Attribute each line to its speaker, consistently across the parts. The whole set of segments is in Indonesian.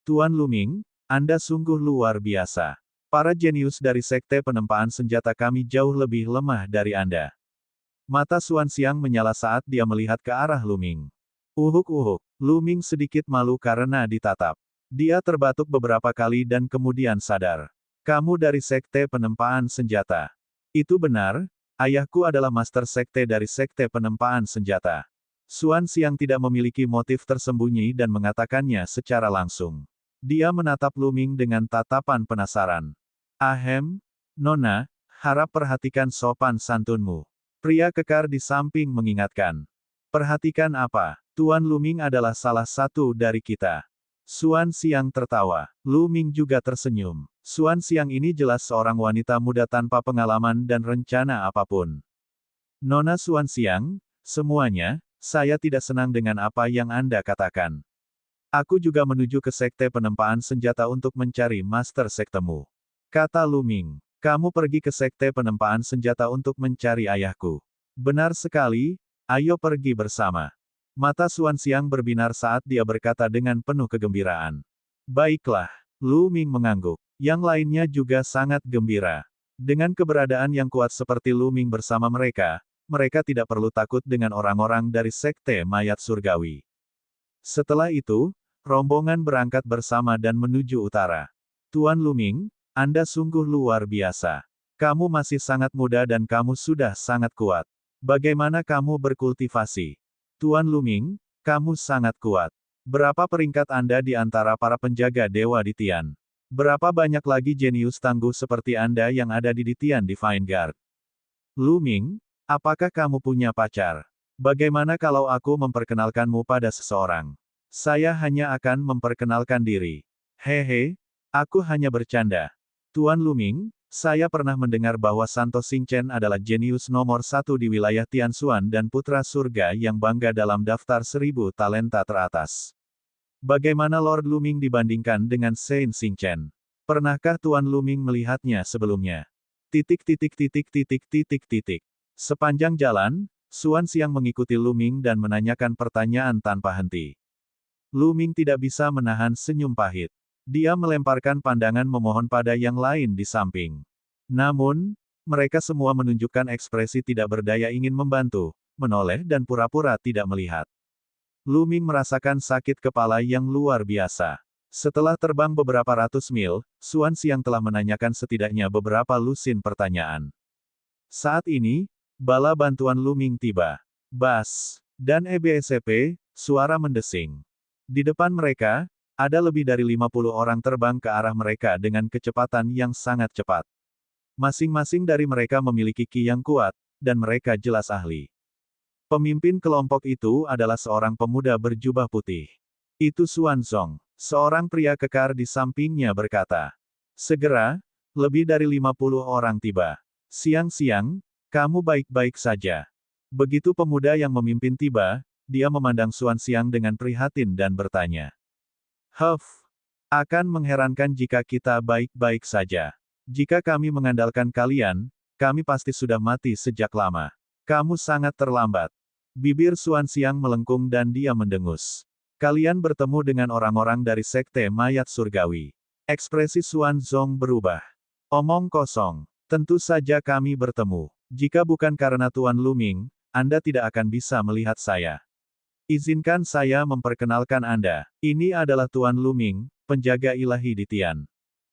Speaker 1: Tuan Luming, Anda sungguh luar biasa. Para jenius dari Sekte Penempaan Senjata kami jauh lebih lemah dari Anda. Mata Xuan Xiang menyala saat dia melihat ke arah Luming. Uhuk-uhuk, Luming sedikit malu karena ditatap. Dia terbatuk beberapa kali dan kemudian sadar. Kamu dari Sekte Penempaan Senjata. Itu benar, ayahku adalah Master Sekte dari Sekte Penempaan Senjata. Xuan Xiang tidak memiliki motif tersembunyi dan mengatakannya secara langsung. Dia menatap Luming dengan tatapan penasaran. Ahem, Nona, harap perhatikan sopan santunmu. Pria kekar di samping mengingatkan. Perhatikan apa? Tuan Luming adalah salah satu dari kita. Xuan Xiang tertawa. Luming juga tersenyum. Xuan Xiang ini jelas seorang wanita muda tanpa pengalaman dan rencana apapun. Nona Xuan Xiang, semuanya, saya tidak senang dengan apa yang Anda katakan. Aku juga menuju ke Sekte Penempaan Senjata untuk mencari Master Sektemu. Kata Luming. Kamu pergi ke Sekte Penempaan Senjata untuk mencari ayahku. Benar sekali, ayo pergi bersama. Mata Xuan Xiang berbinar saat dia berkata dengan penuh kegembiraan. Baiklah, Luming mengangguk. Yang lainnya juga sangat gembira. Dengan keberadaan yang kuat seperti Luming bersama mereka tidak perlu takut dengan orang-orang dari Sekte Mayat Surgawi. Setelah itu, rombongan berangkat bersama dan menuju utara. Tuan Luming, Anda sungguh luar biasa. Kamu masih sangat muda dan kamu sudah sangat kuat. Bagaimana kamu berkultivasi? Tuan Luming, kamu sangat kuat. Berapa peringkat Anda di antara para penjaga Dewa di Tian? Berapa banyak lagi jenius tangguh seperti Anda yang ada di Tian Divine Guard? Luming, apakah kamu punya pacar? Bagaimana kalau aku memperkenalkanmu pada seseorang? Saya hanya akan memperkenalkan diri. Hehe, aku hanya bercanda. Tuan Luming, saya pernah mendengar bahwa Santo Xingchen adalah jenius nomor 1 di wilayah Tianxuan dan putra surga yang bangga dalam daftar 1000 talenta teratas. Bagaimana Lord Luming dibandingkan dengan Saint Xingchen? Pernahkah Tuan Luming melihatnya sebelumnya? Sepanjang jalan, Xuan Xiang mengikuti Luming dan menanyakan pertanyaan tanpa henti. Luming tidak bisa menahan senyum pahit. Dia melemparkan pandangan memohon pada yang lain di samping. Namun, mereka semua menunjukkan ekspresi tidak berdaya ingin membantu, menoleh dan pura-pura tidak melihat. Luming merasakan sakit kepala yang luar biasa. Setelah terbang beberapa ratus mil, Xuan Xiang telah menanyakan setidaknya beberapa lusin pertanyaan. Saat ini, bala bantuan Luming tiba. Bas dan EBSP, suara mendesing. Di depan mereka, ada lebih dari 50 orang terbang ke arah mereka dengan kecepatan yang sangat cepat. Masing-masing dari mereka memiliki ki yang kuat, dan mereka jelas ahli. Pemimpin kelompok itu adalah seorang pemuda berjubah putih. Itu Xuan Zong. Seorang pria kekar di sampingnya berkata. Segera, lebih dari 50 orang tiba. Siang-siang, kamu baik-baik saja. Begitu pemuda yang memimpin tiba, dia memandang Xuan Xiang dengan prihatin dan bertanya. Akan mengherankan jika kita baik-baik saja. Jika kami mengandalkan kalian, kami pasti sudah mati sejak lama. Kamu sangat terlambat. Bibir Xuan Xiang melengkung dan dia mendengus. Kalian bertemu dengan orang-orang dari Sekte Mayat Surgawi. Ekspresi Xuan Zong berubah. Omong kosong. Tentu saja kami bertemu. Jika bukan karena Tuan Luming, Anda tidak akan bisa melihat saya. Izinkan saya memperkenalkan Anda. Ini adalah Tuan Luming, penjaga ilahi di Tian.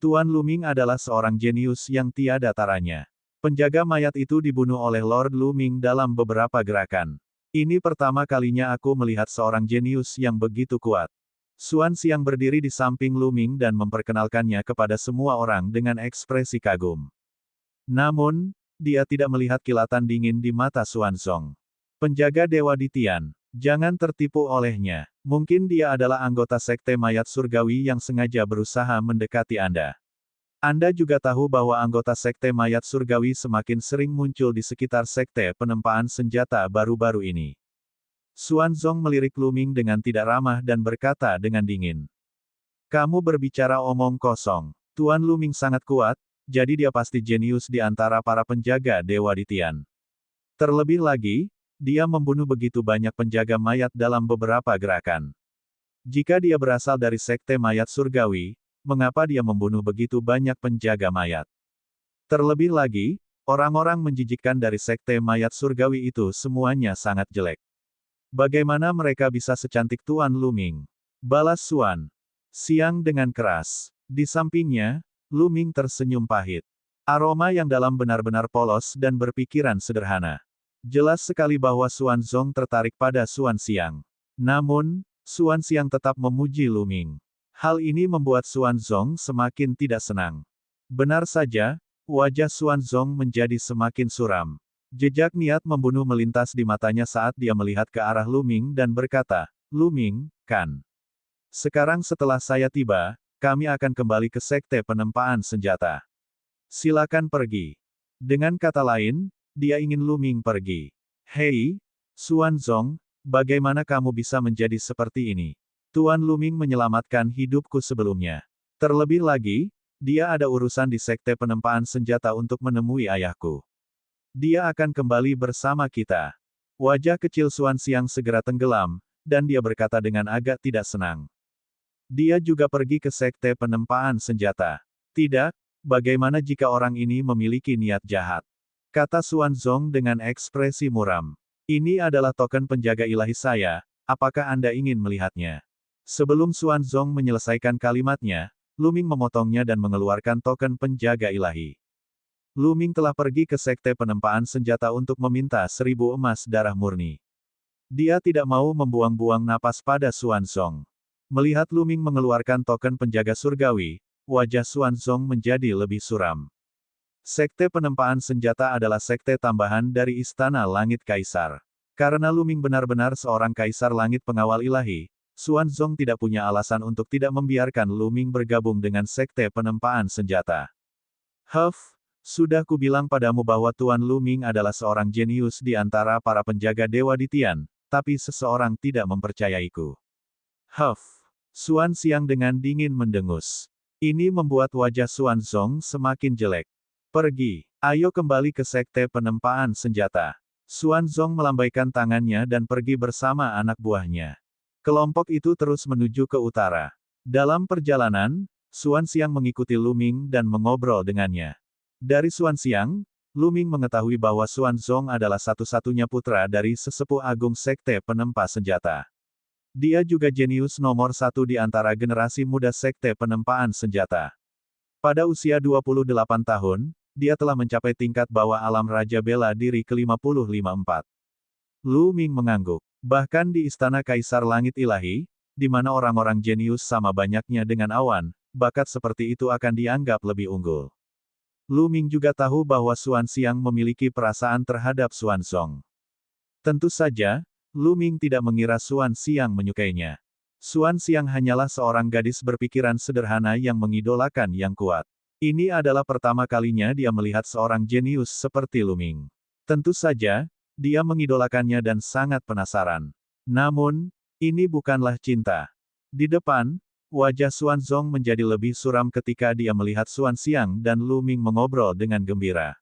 Speaker 1: Tuan Luming adalah seorang jenius yang tiada taranya. Penjaga mayat itu dibunuh oleh Lord Luming dalam beberapa gerakan. Ini pertama kalinya aku melihat seorang jenius yang begitu kuat. Xuan Xiang berdiri di samping Luming dan memperkenalkannya kepada semua orang dengan ekspresi kagum. Namun, dia tidak melihat kilatan dingin di mata Xuan Zong. Penjaga Dewa di Tian, jangan tertipu olehnya. Mungkin dia adalah anggota Sekte Mayat Surgawi yang sengaja berusaha mendekati Anda. Anda juga tahu bahwa anggota Sekte Mayat Surgawi semakin sering muncul di sekitar Sekte Penempaan Senjata baru-baru ini. Xuan Zong melirik Luming dengan tidak ramah dan berkata dengan dingin. Kamu berbicara omong kosong. Tuan Luming sangat kuat, jadi dia pasti jenius di antara para penjaga Dewa di Tian. Terlebih lagi, dia membunuh begitu banyak penjaga mayat dalam beberapa gerakan. Jika dia berasal dari sekte mayat surgawi, mengapa dia membunuh begitu banyak penjaga mayat? Terlebih lagi, orang-orang menjijikkan dari sekte mayat surgawi itu semuanya sangat jelek. Bagaimana mereka bisa secantik Tuan Luming? Balas Suan Xiang dengan keras. Di sampingnya, Luming tersenyum pahit. Aroma yang dalam benar-benar polos dan berpikiran sederhana. Jelas sekali bahwa Suan Zong tertarik pada Suan Xiang. Namun, Suan Xiang tetap memuji Luming. Hal ini membuat Suan Zong semakin tidak senang. Benar saja, wajah Suan Zong menjadi semakin suram. Jejak niat membunuh melintas di matanya saat dia melihat ke arah Luming dan berkata, "Luming, kan? Sekarang setelah saya tiba, kami akan kembali ke sekte penempaan senjata. Silakan pergi." Dengan kata lain, dia ingin Luming pergi. "Hei, Suan Zong, bagaimana kamu bisa menjadi seperti ini? Tuan Luming menyelamatkan hidupku sebelumnya. Terlebih lagi, dia ada urusan di sekte penempaan senjata untuk menemui ayahku. Dia akan kembali bersama kita." Wajah kecil Suan Xiang segera tenggelam, dan dia berkata dengan agak tidak senang. Dia juga pergi ke sekte penempaan senjata. "Tidak, bagaimana jika orang ini memiliki niat jahat?" Kata Suan Zong dengan ekspresi muram. "Ini adalah token penjaga ilahi saya, apakah Anda ingin melihatnya?" Sebelum Suan Zong menyelesaikan kalimatnya, Luming memotongnya dan mengeluarkan token penjaga ilahi. Luming telah pergi ke sekte penempaan senjata untuk meminta 1000 emas darah murni. Dia tidak mau membuang-buang napas pada Suan Zong. Melihat Luming mengeluarkan token penjaga surgawi, wajah Suan Zong menjadi lebih suram. Sekte penempaan senjata adalah sekte tambahan dari Istana Langit Kaisar. Karena Luming benar-benar seorang kaisar langit pengawal ilahi, Suan Zong tidak punya alasan untuk tidak membiarkan Luming bergabung dengan sekte penempaan senjata. Sudah kubilang padamu bahwa Tuan Luming adalah seorang jenius di antara para penjaga Dewa di Tian, tapi seseorang tidak mempercayaiku. Suan Xiang dengan dingin mendengus. Ini membuat wajah Suan Zong semakin jelek. "Pergi, ayo kembali ke sekte penempaan senjata." Suan Zong melambaikan tangannya dan pergi bersama anak buahnya. Kelompok itu terus menuju ke utara. Dalam perjalanan, Suan Xiang mengikuti Luming dan mengobrol dengannya. Dari Suan Xiang, Luming mengetahui bahwa Suan Zong adalah satu-satunya putra dari sesepuh agung sekte penempa senjata. Dia juga jenius nomor satu di antara generasi muda sekte penempaan senjata. Pada usia 28 tahun, dia telah mencapai tingkat bawah alam Raja Bela Diri ke-55-4. Luming mengangguk. Bahkan di Istana Kaisar Langit Ilahi, di mana orang-orang jenius sama banyaknya dengan awan, bakat seperti itu akan dianggap lebih unggul. Luming juga tahu bahwa Suan Xiang memiliki perasaan terhadap Suan Zong. Tentu saja, Luming tidak mengira Suan Xiang menyukainya. Suan Xiang hanyalah seorang gadis berpikiran sederhana yang mengidolakan yang kuat. Ini adalah pertama kalinya dia melihat seorang jenius seperti Luming. Tentu saja, dia mengidolakannya dan sangat penasaran. Namun, ini bukanlah cinta. Di depan, wajah Suan Zong menjadi lebih suram ketika dia melihat Suan Xiang dan Luming mengobrol dengan gembira.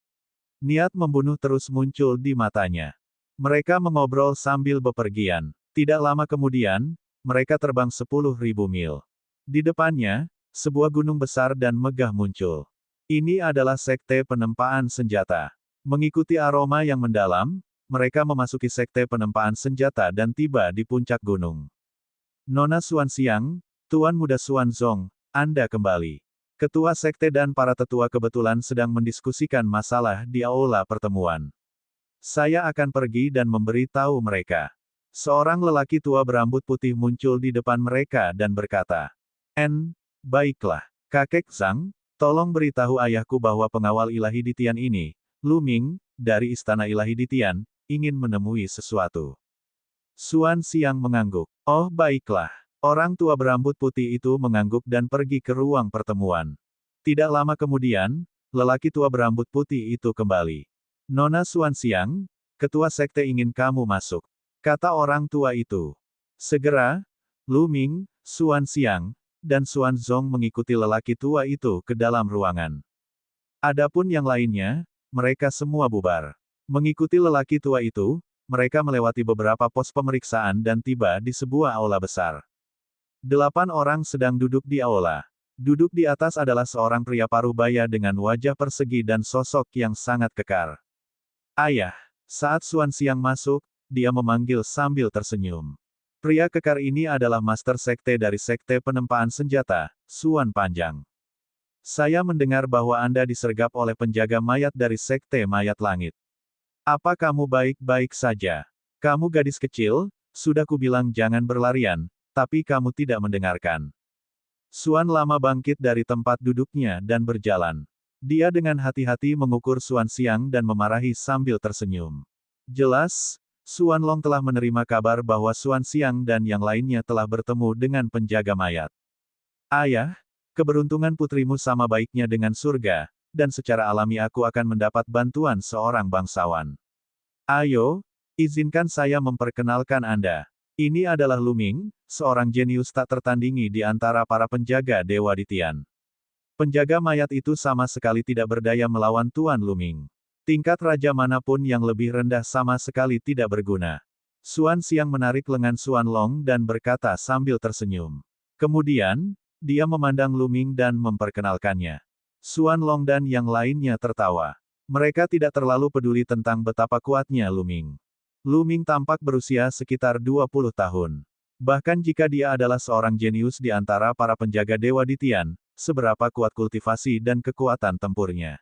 Speaker 1: Niat membunuh terus muncul di matanya. Mereka mengobrol sambil bepergian. Tidak lama kemudian, mereka terbang 10.000 mil. Di depannya, sebuah gunung besar dan megah muncul. Ini adalah sekte penempaan senjata. Mengikuti aroma yang mendalam, mereka memasuki sekte penempaan senjata dan tiba di puncak gunung. "Nona Suan Xiang, Tuan Muda Suan Zong, Anda kembali." Ketua sekte dan para tetua kebetulan sedang mendiskusikan masalah di aula pertemuan. "Saya akan pergi dan memberi tahu mereka." Seorang lelaki tua berambut putih muncul di depan mereka dan berkata, Baiklah. Kakek Zhang, tolong beritahu ayahku bahwa pengawal ilahi di Tian ini, Luming, dari Istana Ilahi di Tian, ingin menemui sesuatu." Suan Xiang mengangguk. "Oh baiklah." Orang tua berambut putih itu mengangguk dan pergi ke ruang pertemuan. Tidak lama kemudian, lelaki tua berambut putih itu kembali. "Nona Suan Xiang, ketua sekte ingin kamu masuk," kata orang tua itu. Segera, Luming, Suan Xiang, dan Suan Zong mengikuti lelaki tua itu ke dalam ruangan. Adapun yang lainnya, mereka semua bubar. Mengikuti lelaki tua itu, mereka melewati beberapa pos pemeriksaan dan tiba di sebuah aula besar. 8 orang sedang duduk di aula. Duduk di atas adalah seorang pria parubaya dengan wajah persegi dan sosok yang sangat kekar. Ayah. Saat Xuan Xiang masuk, dia memanggil sambil tersenyum. Pria kekar ini adalah master sekte dari sekte penempaan senjata, Xuan Panjang. Saya mendengar bahwa Anda disergap oleh penjaga mayat dari sekte mayat langit. Apa kamu baik-baik saja? Kamu gadis kecil, sudah kubilang jangan berlarian, tapi kamu tidak mendengarkan. Xuan Lama bangkit dari tempat duduknya dan berjalan. Dia dengan hati-hati mengukur Xuan Xiang dan memarahi sambil tersenyum. Jelas, Xuan Long telah menerima kabar bahwa Xuan Xiang dan yang lainnya telah bertemu dengan penjaga mayat. Ayah, keberuntungan putrimu sama baiknya dengan surga, dan secara alami aku akan mendapat bantuan seorang bangsawan. Ayo, izinkan saya memperkenalkan Anda. Ini adalah Lu Ming, seorang jenius tak tertandingi di antara para penjaga Dewa Ditian. Penjaga mayat itu sama sekali tidak berdaya melawan Tuan Lu Ming. Tingkat raja manapun yang lebih rendah sama sekali tidak berguna. Xuan Xiang menarik lengan Xuan Long dan berkata sambil tersenyum. Kemudian, dia memandang Lu Ming dan memperkenalkannya. Xuan Long dan yang lainnya tertawa. Mereka tidak terlalu peduli tentang betapa kuatnya Lu Ming. Lu Ming tampak berusia sekitar 20 tahun. Bahkan jika dia adalah seorang jenius di antara para penjaga Dewa Ditian, seberapa kuat kultivasi dan kekuatan tempurnya.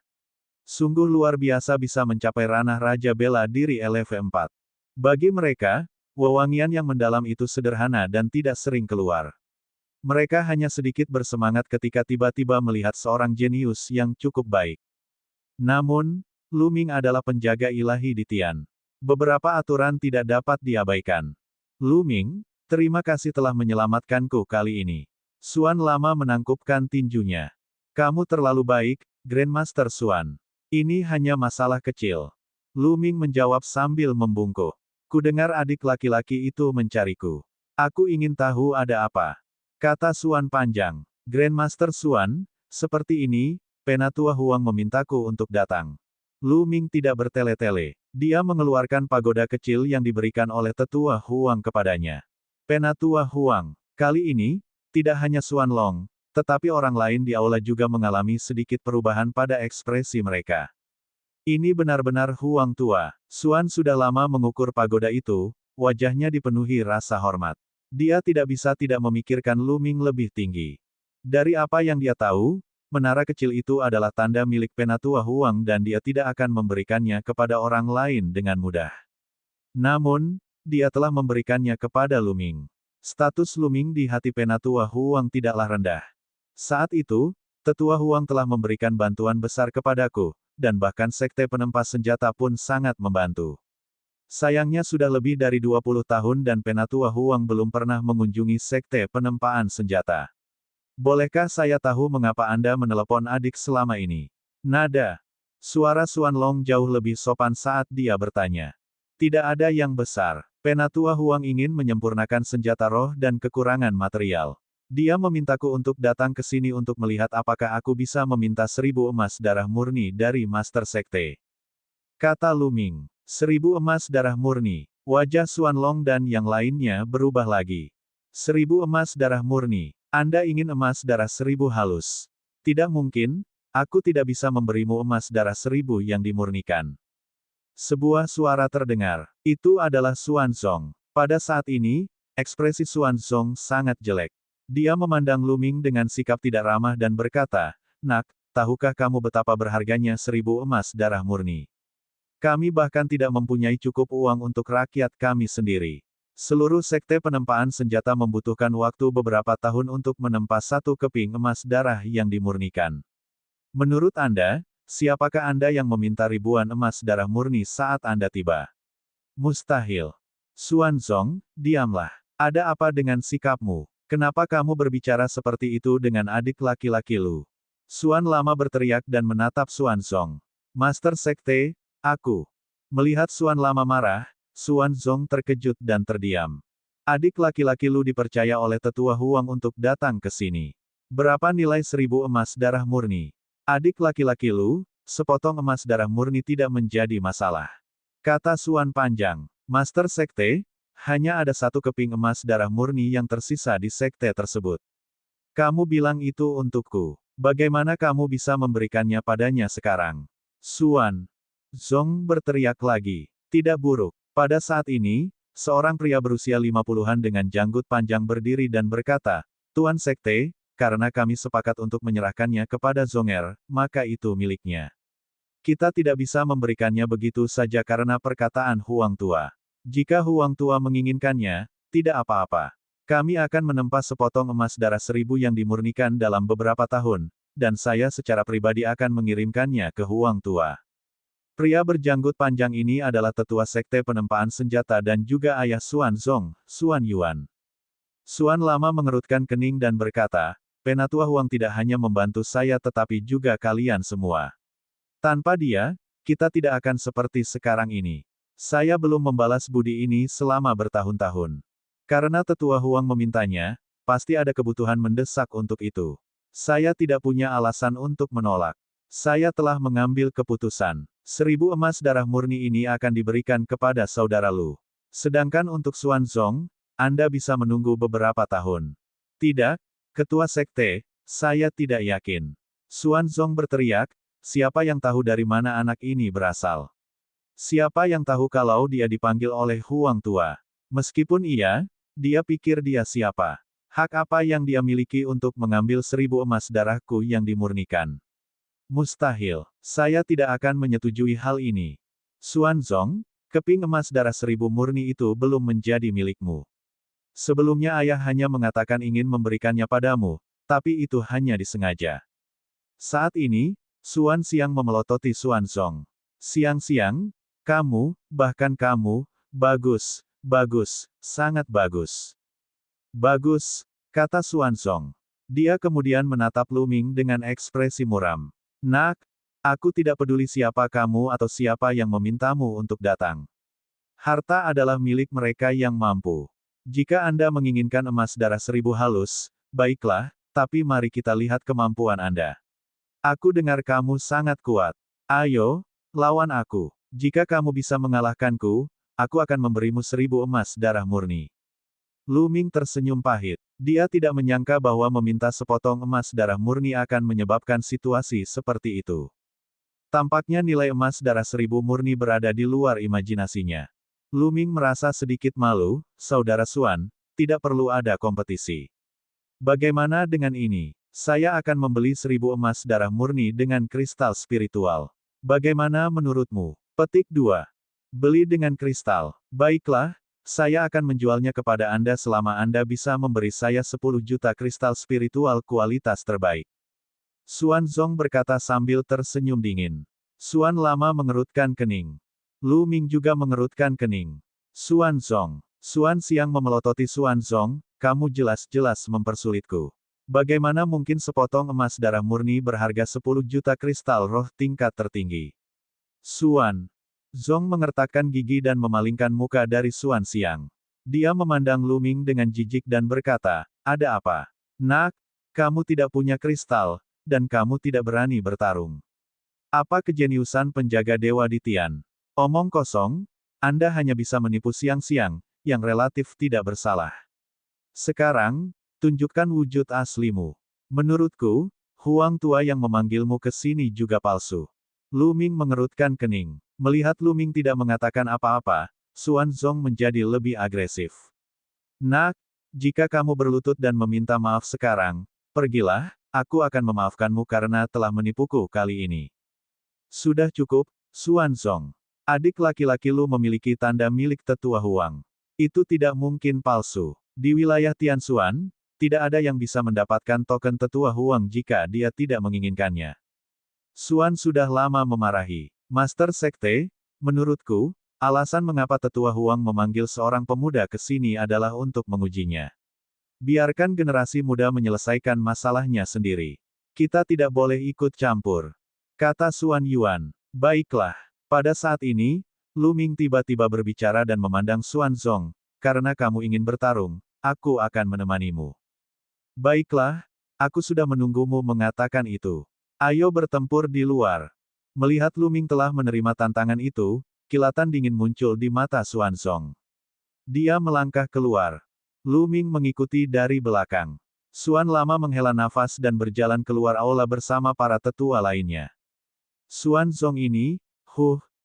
Speaker 1: Sungguh luar biasa bisa mencapai ranah Raja Bela Diri LV4. Bagi mereka, wewangian yang mendalam itu sederhana dan tidak sering keluar. Mereka hanya sedikit bersemangat ketika tiba-tiba melihat seorang jenius yang cukup baik. Namun, Lu Ming adalah penjaga ilahi Ditian. Beberapa aturan tidak dapat diabaikan. Lu Ming, terima kasih telah menyelamatkanku kali ini. Xuan Lama menangkupkan tinjunya. Kamu terlalu baik, Grandmaster Xuan. Ini hanya masalah kecil. Lu Ming menjawab sambil membungkuk. Kudengar adik laki-laki itu mencariku. Aku ingin tahu ada apa. Kata Xuan Panjang. Grandmaster Xuan, seperti ini, Penatua Huang memintaku untuk datang. Lu Ming tidak bertele-tele. Dia mengeluarkan pagoda kecil yang diberikan oleh Tetua Huang kepadanya. Penatua Huang. Kali ini, tidak hanya Xuan Long, tetapi orang lain di aula juga mengalami sedikit perubahan pada ekspresi mereka. Ini benar-benar Huang tua. Xuan sudah lama mengukur pagoda itu, wajahnya dipenuhi rasa hormat. Dia tidak bisa tidak memikirkan Lu Ming lebih tinggi. Dari apa yang dia tahu, menara kecil itu adalah tanda milik Penatua Huang dan dia tidak akan memberikannya kepada orang lain dengan mudah. Namun, dia telah memberikannya kepada Lu Ming. Status Lu Ming di hati Penatua Huang tidaklah rendah. Saat itu, Tetua Huang telah memberikan bantuan besar kepadaku, dan bahkan sekte penempas senjata pun sangat membantu. Sayangnya sudah lebih dari 20 tahun dan Penatua Huang belum pernah mengunjungi sekte penempaan senjata. Bolehkah saya tahu mengapa Anda menelepon adik selama ini? Nada. Suara Xuan Long jauh lebih sopan saat dia bertanya. Tidak ada yang besar. Penatua Huang ingin menyempurnakan senjata roh dan kekurangan material. Dia memintaku untuk datang ke sini untuk melihat apakah aku bisa meminta 1000 emas darah murni dari Master Sekte. Kata Lu Ming. 1000 emas darah murni. Wajah Xuan Long dan yang lainnya berubah lagi. 1000 emas darah murni. Anda ingin emas darah 1000 halus. Tidak mungkin, aku tidak bisa memberimu emas darah 1000 yang dimurnikan. Sebuah suara terdengar. Itu adalah Xuan Zong. Pada saat ini, ekspresi Xuan Zong sangat jelek. Dia memandang Lu Ming dengan sikap tidak ramah dan berkata, "Nak, tahukah kamu betapa berharganya 1000 emas darah murni? Kami bahkan tidak mempunyai cukup uang untuk rakyat kami sendiri. Seluruh sekte penempaan senjata membutuhkan waktu beberapa tahun untuk menempa 1 keping emas darah yang dimurnikan. Menurut Anda, siapakah Anda yang meminta ribuan emas darah murni saat Anda tiba? Mustahil. Xuan Zong, diamlah. Ada apa dengan sikapmu? Kenapa kamu berbicara seperti itu dengan adik laki-laki Lu? Xuan Lama berteriak dan menatap Xuan Zong. Master Sekte, aku. Melihat Xuan Lama marah, Xuan Zong terkejut dan terdiam. Adik laki-laki Lu dipercaya oleh Tetua Huang untuk datang ke sini. Berapa nilai 1000 emas darah murni? Adik laki-laki Lu, sepotong emas darah murni tidak menjadi masalah. Kata Xuan Panjang. Master Sekte, Hanya ada satu keping emas darah murni yang tersisa di sekte tersebut. Kamu bilang itu untukku. Bagaimana kamu bisa memberikannya padanya sekarang? Xuan Zong berteriak lagi. Tidak buruk. Pada saat ini, seorang pria berusia 50-an dengan janggut panjang berdiri dan berkata, Tuan Sekte, karena kami sepakat untuk menyerahkannya kepada Zonger, maka itu miliknya. Kita tidak bisa memberikannya begitu saja karena perkataan Huang Tua. Jika Huang Tua menginginkannya, tidak apa-apa. Kami akan menempa sepotong emas darah 1000 yang dimurnikan dalam beberapa tahun, dan saya secara pribadi akan mengirimkannya ke Huang Tua. Pria berjanggut panjang ini adalah tetua sekte penempaan senjata dan juga ayah Xuan Zong, Xuan Yuan. Xuan Lama mengerutkan kening dan berkata, Penatua Huang tidak hanya membantu saya tetapi juga kalian semua. Tanpa dia, kita tidak akan seperti sekarang ini. Saya belum membalas budi ini selama bertahun-tahun. Karena tetua Huang memintanya, pasti ada kebutuhan mendesak untuk itu. Saya tidak punya alasan untuk menolak. Saya telah mengambil keputusan. 1000 emas darah murni ini akan diberikan kepada saudara Lu. Sedangkan untuk Xuan Zong, Anda bisa menunggu beberapa tahun. Tidak, ketua sekte, saya tidak yakin. Xuan Zong berteriak, siapa yang tahu dari mana anak ini berasal? Siapa yang tahu kalau dia dipanggil oleh Huang Tua? Meskipun dia pikir dia siapa? Hak apa yang dia miliki untuk mengambil 1000 emas darahku yang dimurnikan? Mustahil. Saya tidak akan menyetujui hal ini. Xuan Zong, keping emas darah 1000 murni itu belum menjadi milikmu. Sebelumnya ayah hanya mengatakan ingin memberikannya padamu, tapi itu hanya disengaja. Saat ini, Xuan Xiang memelototi Xuan Zong. Siang-siang, bahkan kamu, bagus. Bagus, sangat bagus. Bagus, kata Xuan Zong. Dia kemudian menatap Lu Ming dengan ekspresi muram. Nak, aku tidak peduli siapa kamu atau siapa yang memintamu untuk datang. Harta adalah milik mereka yang mampu. Jika Anda menginginkan emas darah 1000 halus, baiklah, tapi mari kita lihat kemampuan Anda. Aku dengar kamu sangat kuat. Ayo, lawan aku. Jika kamu bisa mengalahkanku, aku akan memberimu 1000 emas darah murni. Lu Ming tersenyum pahit. Dia tidak menyangka bahwa meminta sepotong emas darah murni akan menyebabkan situasi seperti itu. Tampaknya nilai emas darah 1000 murni berada di luar imajinasinya. Lu Ming merasa sedikit malu, saudara Xuan, tidak perlu ada kompetisi. Bagaimana dengan ini? Saya akan membeli 1000 emas darah murni dengan kristal spiritual. Bagaimana menurutmu? Petik 2. Beli dengan kristal. Baiklah, saya akan menjualnya kepada Anda selama Anda bisa memberi saya 10 juta kristal spiritual kualitas terbaik. Xuan Zong berkata sambil tersenyum dingin. Xuan Lama mengerutkan kening. Lu Ming juga mengerutkan kening. Xuan Zong. Xuan Xiang memelototi Xuan Zong, kamu jelas-jelas mempersulitku. Bagaimana mungkin sepotong emas darah murni berharga 10 juta kristal roh tingkat tertinggi? Xuan Zong mengertakkan gigi dan memalingkan muka dari Xuan Xiang. Dia memandang Lu Ming dengan jijik dan berkata, ada apa? Nak, kamu tidak punya kristal, dan kamu tidak berani bertarung. Apa kejeniusan penjaga dewa di Tian? Omong kosong, Anda hanya bisa menipu Xiang-Xiang, yang relatif tidak bersalah. Sekarang, tunjukkan wujud aslimu. Menurutku, Huang Tua yang memanggilmu ke sini juga palsu. Lu Ming mengerutkan kening. Melihat Lu Ming tidak mengatakan apa-apa, Xuan Zong menjadi lebih agresif. Nak, jika kamu berlutut dan meminta maaf sekarang, pergilah, aku akan memaafkanmu karena telah menipuku kali ini. Sudah cukup, Xuan Zong. Adik laki-laki Lu memiliki tanda milik tetua Huang. Itu tidak mungkin palsu. Di wilayah Tianxuan, tidak ada yang bisa mendapatkan token tetua Huang jika dia tidak menginginkannya. Xuan sudah lama memarahi. Master Sekte, menurutku, alasan mengapa tetua Huang memanggil seorang pemuda ke sini adalah untuk mengujinya. Biarkan generasi muda menyelesaikan masalahnya sendiri. Kita tidak boleh ikut campur. Kata Xuan Yuan. Baiklah. Pada saat ini, Lu Ming tiba-tiba berbicara dan memandang Xuan Zong. Karena kamu ingin bertarung, aku akan menemanimu. Baiklah, aku sudah menunggumu mengatakan itu. Ayo bertempur di luar. Melihat Lu Ming telah menerima tantangan itu, kilatan dingin muncul di mata Xuan Zong. Dia melangkah keluar. Lu Ming mengikuti dari belakang. Xuan Lama menghela nafas dan berjalan keluar aula bersama para tetua lainnya. Xuan Zong ini,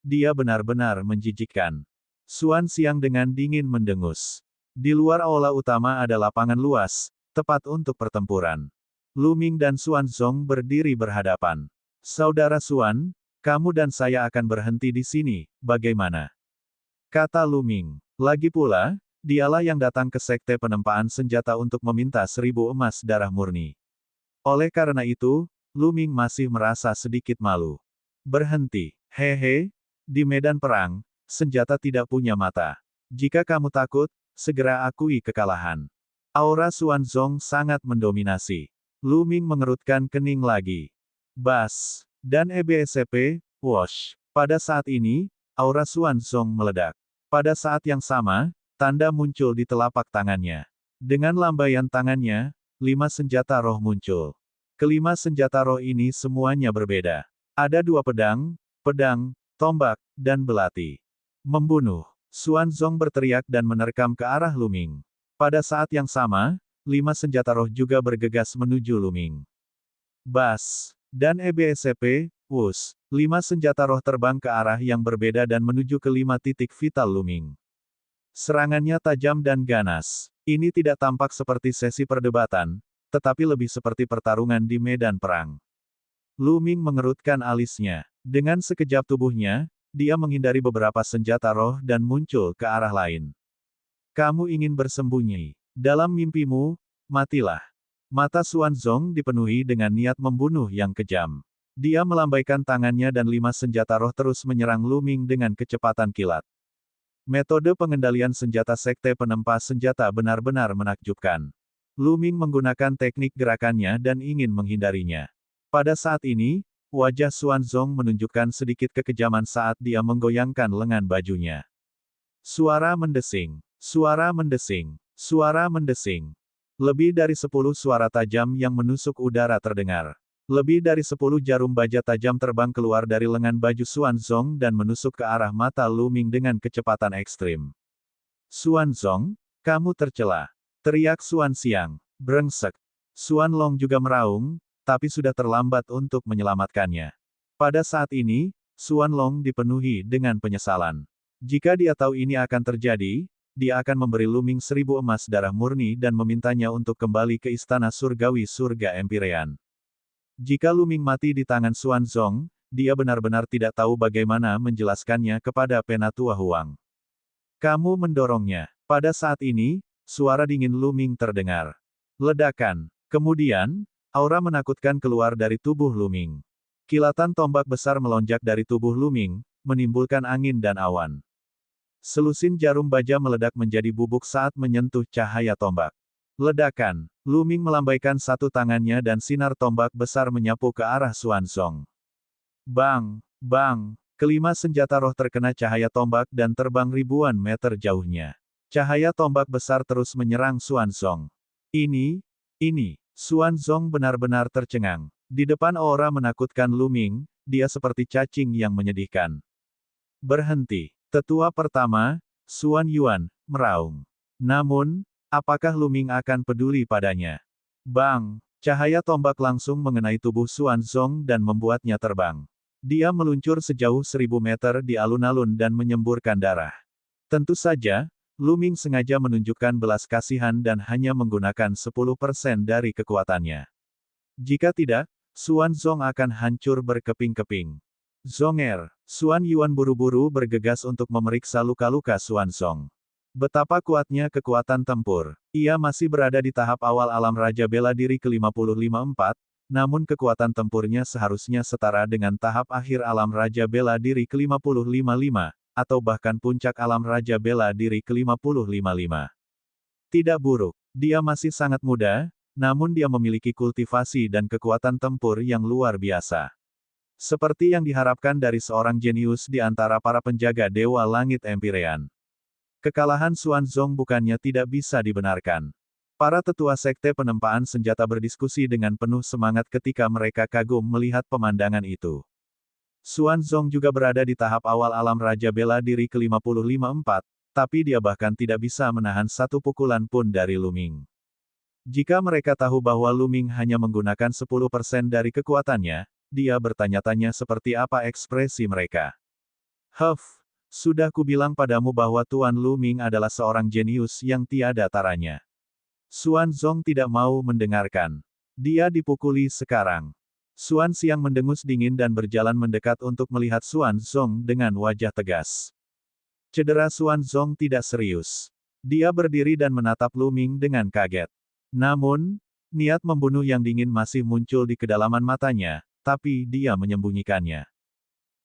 Speaker 1: dia benar-benar menjijikkan. Xuan Xiang dengan dingin mendengus. Di luar aula utama ada lapangan luas, tepat untuk pertempuran. Lu Ming dan Xuan Zong berdiri berhadapan. Saudara Xuan, kamu dan saya akan berhenti di sini, bagaimana? Kata Lu Ming. Lagi pula, dialah yang datang ke sekte penempaan senjata untuk meminta 1000 emas darah murni. Oleh karena itu, Lu Ming masih merasa sedikit malu. Berhenti, hehe, di medan perang, senjata tidak punya mata. Jika kamu takut, segera akui kekalahan. Aura Xuan Zong sangat mendominasi. Lu Ming mengerutkan kening lagi. Bas, dan EBSCP, Wosh. Pada saat ini, aura Xuan Zong meledak. Pada saat yang sama, tanda muncul di telapak tangannya. Dengan lambaian tangannya, 5 senjata roh muncul. Kelima senjata roh ini semuanya berbeda. Ada 2 pedang, tombak, dan belati. Membunuh. Xuan Zong berteriak dan menerkam ke arah Lu Ming. Pada saat yang sama, 5 senjata roh juga bergegas menuju Lu Ming. Bas, dan EBSCP, Wus. 5 senjata roh terbang ke arah yang berbeda dan menuju ke 5 titik vital Lu Ming. Serangannya tajam dan ganas. Ini tidak tampak seperti sesi perdebatan, tetapi lebih seperti pertarungan di medan perang. Lu Ming mengerutkan alisnya. Dengan sekejap tubuhnya, dia menghindari beberapa senjata roh dan muncul ke arah lain. Kamu ingin bersembunyi. Dalam mimpimu, matilah. Mata Xuan Zong dipenuhi dengan niat membunuh yang kejam. Dia melambaikan tangannya dan 5 senjata roh terus menyerang Lu Ming dengan kecepatan kilat. Metode pengendalian senjata sekte penempa senjata benar-benar menakjubkan. Lu Ming menggunakan teknik gerakannya dan ingin menghindarinya. Pada saat ini, wajah Xuan Zong menunjukkan sedikit kekejaman saat dia menggoyangkan lengan bajunya. Suara mendesing, suara mendesing, suara mendesing. Lebih dari 10 suara tajam yang menusuk udara terdengar. Lebih dari 10 jarum baja tajam terbang keluar dari lengan baju Xuan Zong dan menusuk ke arah mata Lu Ming dengan kecepatan ekstrim. Xuan Zong, kamu tercela. Teriak Xuan Xiang. Brengsek. Xuan Long juga meraung, tapi sudah terlambat untuk menyelamatkannya. Pada saat ini, Xuan Long dipenuhi dengan penyesalan. Jika dia tahu ini akan terjadi, dia akan memberi Lu Ming 1000 emas darah murni dan memintanya untuk kembali ke istana surgawi surga Empyrean. Jika Lu Ming mati di tangan Xuan Zong, dia benar-benar tidak tahu bagaimana menjelaskannya kepada Penatua Huang. Kamu mendorongnya. Pada saat ini, suara dingin Lu Ming terdengar. Ledakan. Kemudian, aura menakutkan keluar dari tubuh Lu Ming. Kilatan tombak besar melonjak dari tubuh Lu Ming, menimbulkan angin dan awan. Selusin jarum baja meledak menjadi bubuk saat menyentuh cahaya tombak. Ledakan. Lu Ming melambaikan satu tangannya dan sinar tombak besar menyapu ke arah Xuan Zong. Bang! Bang! Kelima senjata roh terkena cahaya tombak dan terbang ribuan meter jauhnya. Cahaya tombak besar terus menyerang Xuan Zong. Ini. Xuan Zong benar-benar tercengang. Di depan aura menakutkan Lu Ming, dia seperti cacing yang menyedihkan. Berhenti. Tetua pertama, Xuan Yuan, meraung. Namun, apakah Lu Ming akan peduli padanya? Bang! Cahaya tombak langsung mengenai tubuh Xuan Zong dan membuatnya terbang. Dia meluncur sejauh 1000 meter di alun-alun dan menyemburkan darah. Tentu saja, Lu Ming sengaja menunjukkan belas kasihan dan hanya menggunakan 10% dari kekuatannya. Jika tidak, Xuan Zong akan hancur berkeping-keping. Zonger, Xuan Yuan buru-buru bergegas untuk memeriksa luka-luka Xuan Zong. Betapa kuatnya kekuatan tempur. Ia masih berada di tahap awal alam Raja Bela Diri ke-55-4, namun kekuatan tempurnya seharusnya setara dengan tahap akhir alam Raja Bela Diri ke-55-5, atau bahkan puncak alam Raja Bela Diri ke-55-5. Tidak buruk. Dia masih sangat muda, namun dia memiliki kultivasi dan kekuatan tempur yang luar biasa. Seperti yang diharapkan dari seorang jenius di antara para penjaga Dewa Langit Empyrean. Kekalahan Xuan Zong bukannya tidak bisa dibenarkan. Para tetua sekte penempaan senjata berdiskusi dengan penuh semangat ketika mereka kagum melihat pemandangan itu. Xuan Zong juga berada di tahap awal alam Raja Bela Diri ke-55-4, tapi dia bahkan tidak bisa menahan satu pukulan pun dari Luming. Jika mereka tahu bahwa Luming hanya menggunakan 10% dari kekuatannya, dia bertanya-tanya seperti apa ekspresi mereka. Huff, sudah kubilang padamu bahwa Tuan Luming adalah seorang jenius yang tiada taranya. Xuan Zong tidak mau mendengarkan. Dia dipukuli sekarang. Xuan Xiang mendengus dingin dan berjalan mendekat untuk melihat Xuan Zong dengan wajah tegas. Cedera Xuan Zong tidak serius. Dia berdiri dan menatap Luming dengan kaget. Namun, niat membunuh yang dingin masih muncul di kedalaman matanya, tapi dia menyembunyikannya.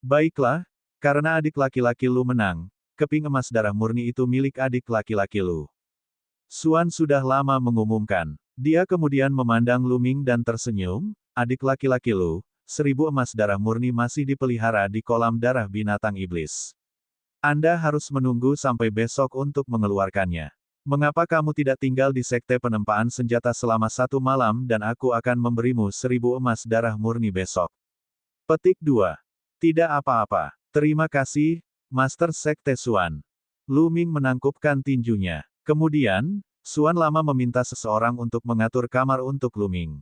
Speaker 1: Baiklah, karena adik laki-laki Lu menang, keping emas darah murni itu milik adik laki-laki Lu. Xuan sudah lama mengumumkan. Dia kemudian memandang Luming dan tersenyum, adik laki-laki Lu, 1000 emas darah murni masih dipelihara di kolam darah binatang iblis. Anda harus menunggu sampai besok untuk mengeluarkannya. Mengapa kamu tidak tinggal di sekte penempaan senjata selama 1 malam dan aku akan memberimu 1000 emas darah murni besok? Petik 2. Tidak apa-apa. Terima kasih, Master Sekte Xuan. Luming menangkupkan tinjunya. Kemudian, Xuan lama meminta seseorang untuk mengatur kamar untuk Luming.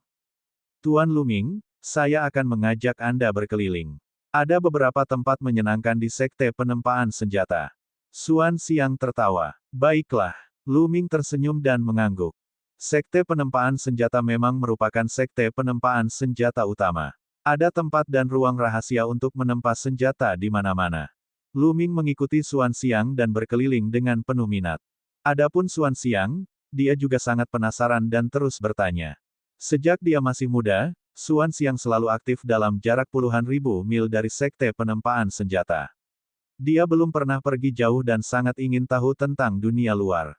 Speaker 1: Tuan Luming, saya akan mengajak Anda berkeliling. Ada beberapa tempat menyenangkan di sekte penempaan senjata. Xuan Xiang tertawa. Baiklah. Luming tersenyum dan mengangguk. Sekte penempaan senjata memang merupakan sekte penempaan senjata utama. Ada tempat dan ruang rahasia untuk menempa senjata di mana-mana. Luming mengikuti Xuan Xiang dan berkeliling dengan penuh minat. Adapun Xuan Xiang, dia juga sangat penasaran dan terus bertanya. Sejak dia masih muda, Xuan Xiang selalu aktif dalam jarak puluhan ribu mil dari sekte penempaan senjata. Dia belum pernah pergi jauh dan sangat ingin tahu tentang dunia luar.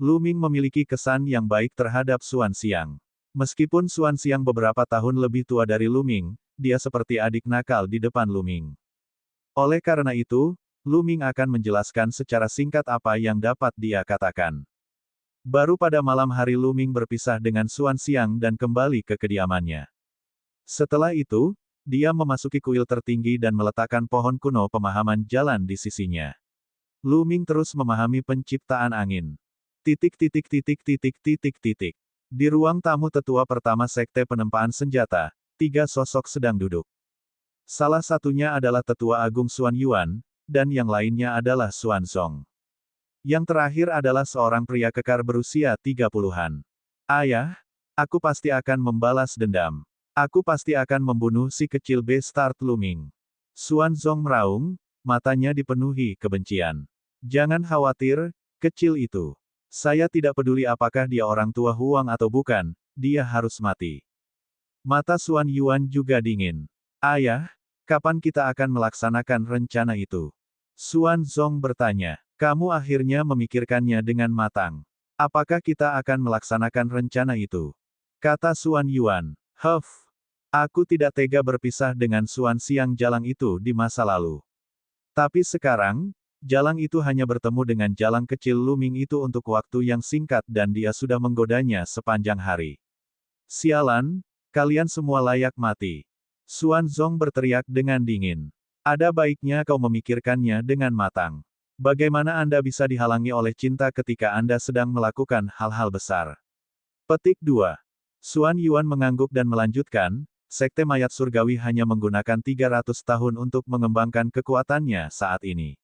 Speaker 1: Luming memiliki kesan yang baik terhadap Xuan Xiang. Meskipun Xuan Xiang beberapa tahun lebih tua dari Luming, dia seperti adik nakal di depan Luming. Oleh karena itu, Luming akan menjelaskan secara singkat apa yang dapat dia katakan. Baru pada malam hari Luming berpisah dengan Xuan Xiang dan kembali ke kediamannya. Setelah itu, dia memasuki kuil tertinggi dan meletakkan pohon kuno pemahaman jalan di sisinya. Luming terus memahami penciptaan angin. Titik. Di ruang tamu tetua pertama sekte penempaan senjata, 3 sosok sedang duduk. Salah satunya adalah Tetua Agung Xuan Yuan, dan yang lainnya adalah Xuan Zong. Yang terakhir adalah seorang pria kekar berusia 30-an. Ayah, aku pasti akan membalas dendam. Aku pasti akan membunuh si kecil bastard Luming. Xuan Zong meraung, matanya dipenuhi kebencian. Jangan khawatir, kecil itu. Saya tidak peduli apakah dia orang tua Huang atau bukan, dia harus mati. Mata Xuan Yuan juga dingin. Ayah, kapan kita akan melaksanakan rencana itu? Xuan Zong bertanya. Kamu akhirnya memikirkannya dengan matang. Apakah kita akan melaksanakan rencana itu? Kata Xuan Yuan. Huff. Aku tidak tega berpisah dengan Xuan Xiang Jalang itu di masa lalu. Tapi sekarang, Jalang itu hanya bertemu dengan Jalang kecil Luming itu untuk waktu yang singkat dan dia sudah menggodanya sepanjang hari. Sialan, kalian semua layak mati. Xuan Zong berteriak dengan dingin. Ada baiknya kau memikirkannya dengan matang. Bagaimana Anda bisa dihalangi oleh cinta ketika Anda sedang melakukan hal-hal besar? Petik 2. Xuan Yuan mengangguk dan melanjutkan, Sekte Mayat Surgawi hanya menggunakan 300 tahun untuk mengembangkan kekuatannya saat ini.